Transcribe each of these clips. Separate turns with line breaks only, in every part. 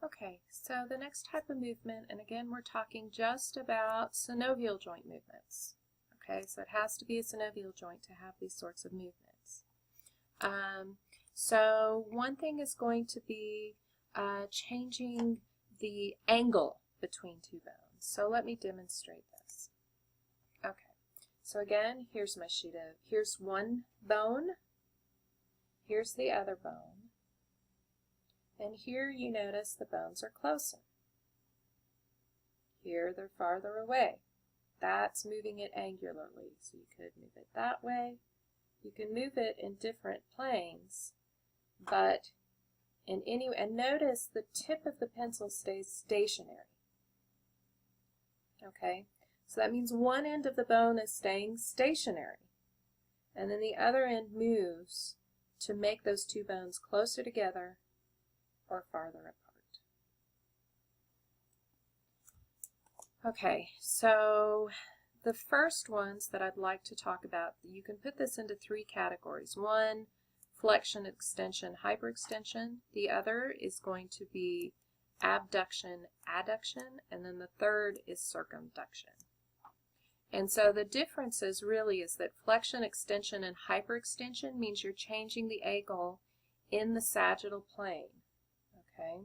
Okay, so the next type of movement, and again we're talking just about synovial joint movements. Okay, so it has to be a synovial joint to have these sorts of movements. So one thing is going to be changing the angle between two bones. So let me demonstrate this. Okay, so again, here's my sheet of, here's one bone, here's the other bone, and here you notice the bones are closer. Here they're farther away. That's moving it angularly, so you could move it that way. You can move it in different planes, but in any, and notice the tip of the pencil stays stationary. Okay, so that means one end of the bone is staying stationary, and then the other end moves to make those two bones closer together or farther apart. Okay, so the first ones that I'd like to talk about, you can put this into three categories. One, flexion, extension, hyperextension. The other is going to be abduction, adduction, and then the third is circumduction. And so the differences really is that flexion, extension, and hyperextension means you're changing the angle in the sagittal plane. Okay?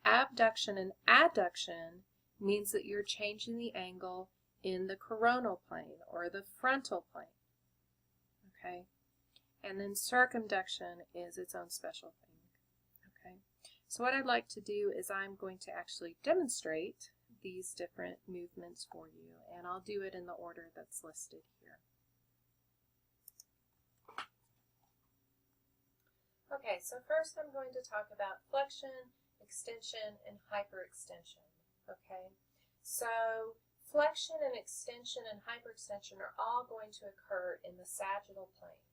Abduction and adduction means that you're changing the angle in the coronal plane or the frontal plane. Okay? And then circumduction is its own special thing. Okay? So what I'd like to do is I'm going to actually demonstrate these different movements for you, and I'll do it in the order that's listed here. Okay, so first I'm going to talk about flexion, extension, and hyperextension. Okay, so flexion and extension and hyperextension are all going to occur in the sagittal plane.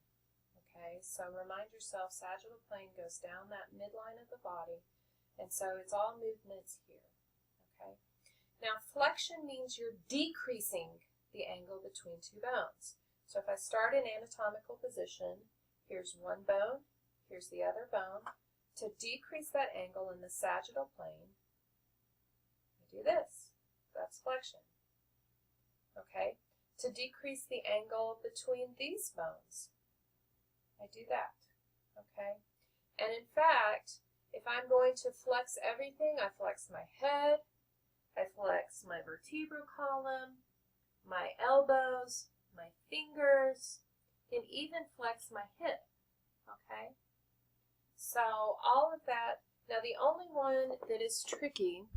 Okay, so remind yourself, sagittal plane goes down that midline of the body, and so it's all movements here. Okay, now flexion means you're decreasing the angle between two bones. So if I start in anatomical position, here's one bone, here's the other bone. To decrease that angle in the sagittal plane, I do this. That's flexion. Okay? To decrease the angle between these bones, I do that. Okay? And in fact, if I'm going to flex everything, I flex my head, I flex my vertebral column, my elbows, my fingers, and even flex my hip. Okay? So all of that, now the only one that is tricky,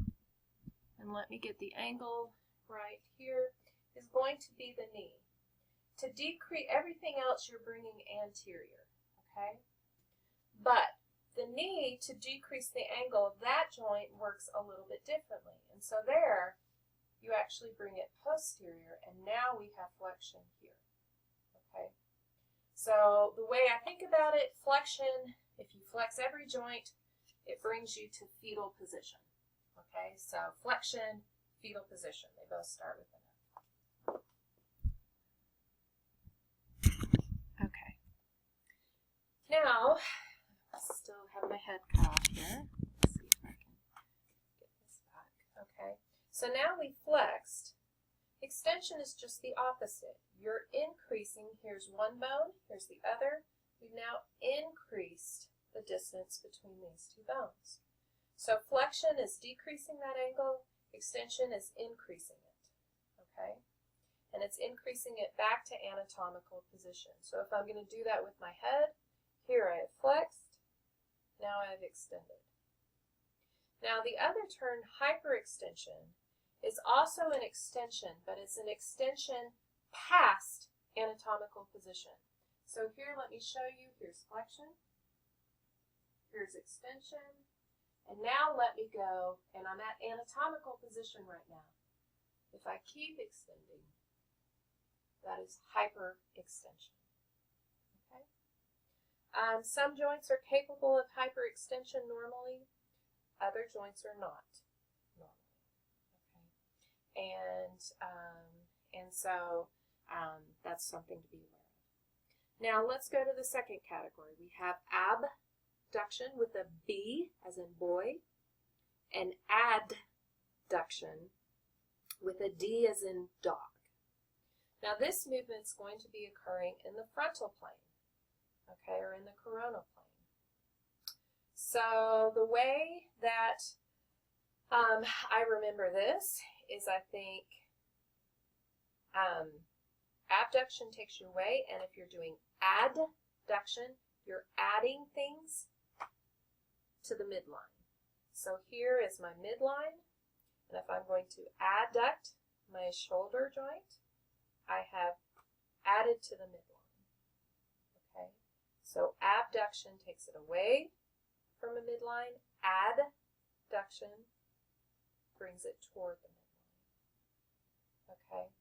and let me get the angle right here, is going to be the knee. To decrease everything else, you're bringing anterior, okay? But the knee, to decrease the angle of that joint, works a little bit differently. And so there, you actually bring it posterior, and now we have flexion here, okay? So the way I think about it, flexion, if you flex every joint, it brings you to fetal position. Okay, so flexion, fetal position. They both start with an F. Okay. Now, I still have my head cut off here. Let's see if I can get this back. Okay, so now we flexed. Extension is just the opposite. You're increasing. Here's one bone, here's the other. We've now increased the distance between these two bones. So flexion is decreasing that angle, extension is increasing it, okay? And it's increasing it back to anatomical position. So if I'm going to do that with my head, here I have flexed, now I have extended. Now the other term, hyperextension, is also an extension, but it's an extension past anatomical position. So here, let me show you, here's flexion, here's extension, and now let me go, and I'm at anatomical position right now. If I keep extending, that is hyperextension. Okay? Some joints are capable of hyperextension normally, other joints are not normally. Okay? And so that's something to be aware of. Now let's go to the second category. We have abduction with a B as in boy, and adduction with a D as in dog. Now this movement is going to be occurring in the frontal plane, okay, or in the coronal plane. So the way that I remember this is I think abduction takes you away, and if you're doing adduction, you're adding things to the midline. So here is my midline, and if I'm going to adduct my shoulder joint, I have added to the midline. Okay, so abduction takes it away from a midline, adduction brings it toward the midline. Okay,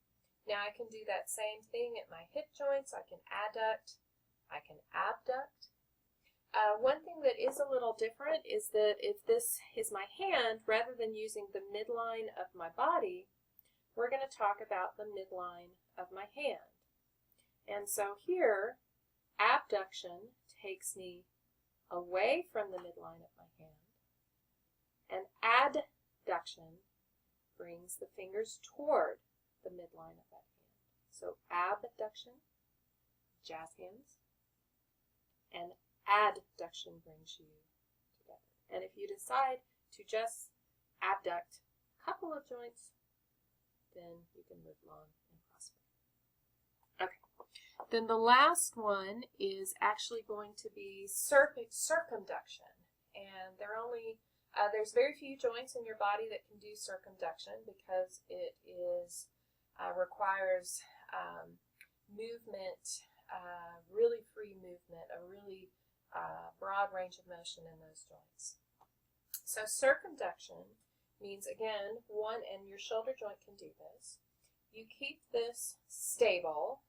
now I can do that same thing at my hip joints. I can adduct, I can abduct. One thing that is a little different is that if this is my hand, rather than using the midline of my body, we're going to talk about the midline of my hand. And so here, abduction takes me away from the midline of my hand, and adduction brings the fingers toward the midline of that hand. So abduction, jazz hands, and adduction brings you together. And if you decide to just abduct a couple of joints, then you can live long and prosper. Okay. Then the last one is actually going to be circumduction. And there's very few joints in your body that can do circumduction because it requires movement, really free movement, a really broad range of motion in those joints. So circumduction means, again, and your shoulder joint can do this, you keep this stable.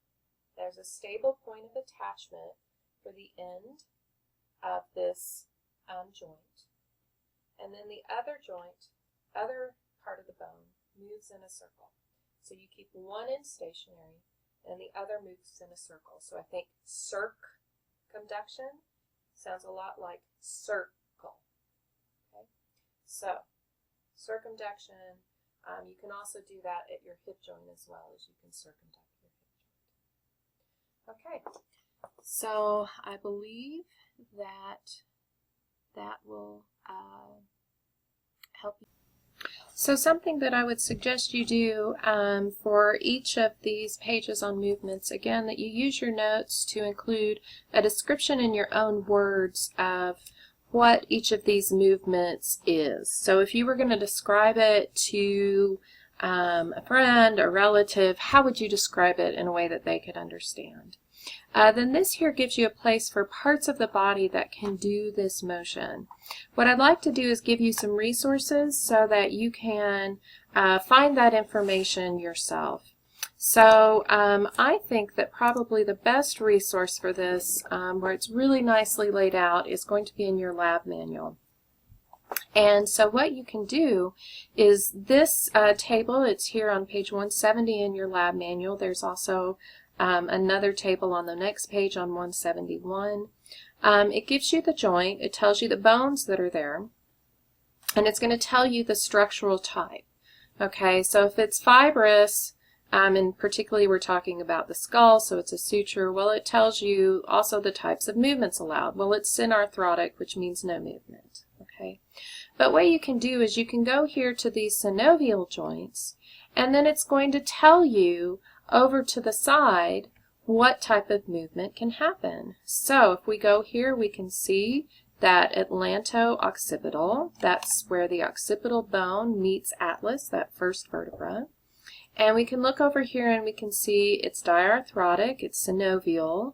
There's a stable point of attachment for the end of this joint. And then the other joint, other part of the bone, moves in a circle. So you keep one end stationary and the other moves in a circle. So I think circumduction sounds a lot like circle. Okay? So circumduction, you can also do that at your hip joint as well, as you can circumduct your hip joint. Okay, so I believe that will help you. So something that I would suggest you do for each of these pages on movements, again, that you use your notes to include a description in your own words of what each of these movements is. So if you were going to describe it to a friend or relative, how would you describe it in a way that they could understand? Then this here gives you a place for parts of the body that can do this motion. What I'd like to do is give you some resources so that you can find that information yourself. So I think that probably the best resource for this, where it's really nicely laid out, is going to be in your lab manual. And so what you can do is this table, it's here on page 170 in your lab manual. There's also another table on the next page on 171. It gives you the joint, it tells you the bones that are there, and it's going to tell you the structural type. Okay, so if it's fibrous, and particularly we're talking about the skull, so it's a suture, well, it tells you also the types of movements allowed. Well, it's synarthrotic, which means no movement. Okay, but what you can do is you can go here to these synovial joints, and then it's going to tell you over to the side what type of movement can happen. So if we go here, we can see that atlanto-occipital, that's where the occipital bone meets atlas, that first vertebra. And we can look over here and we can see it's diarthrotic, it's synovial,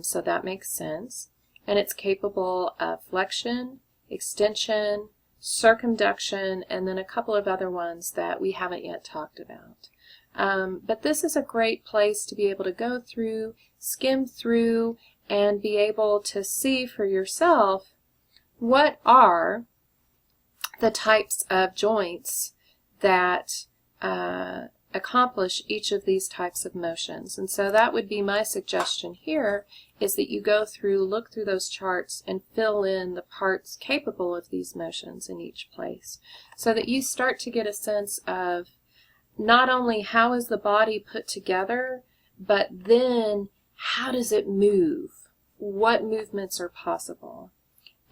so that makes sense. And it's capable of flexion, extension, circumduction, and then a couple of other ones that we haven't yet talked about. But this is a great place to be able to go through, skim through, and be able to see for yourself what are the types of joints that accomplish each of these types of motions. And so that would be my suggestion here, is that you go through, look through those charts and fill in the parts capable of these motions in each place, so that you start to get a sense of not only how is the body put together, but then how does it move? What movements are possible?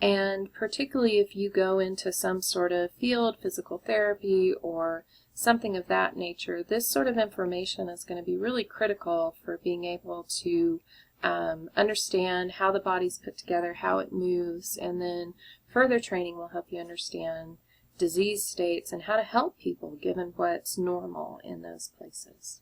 And particularly if you go into some sort of field, physical therapy, or something of that nature, this sort of information is going to be really critical for being able to understand how the body's put together, how it moves, and then further training will help you understand disease states and how to help people given what's normal in those places.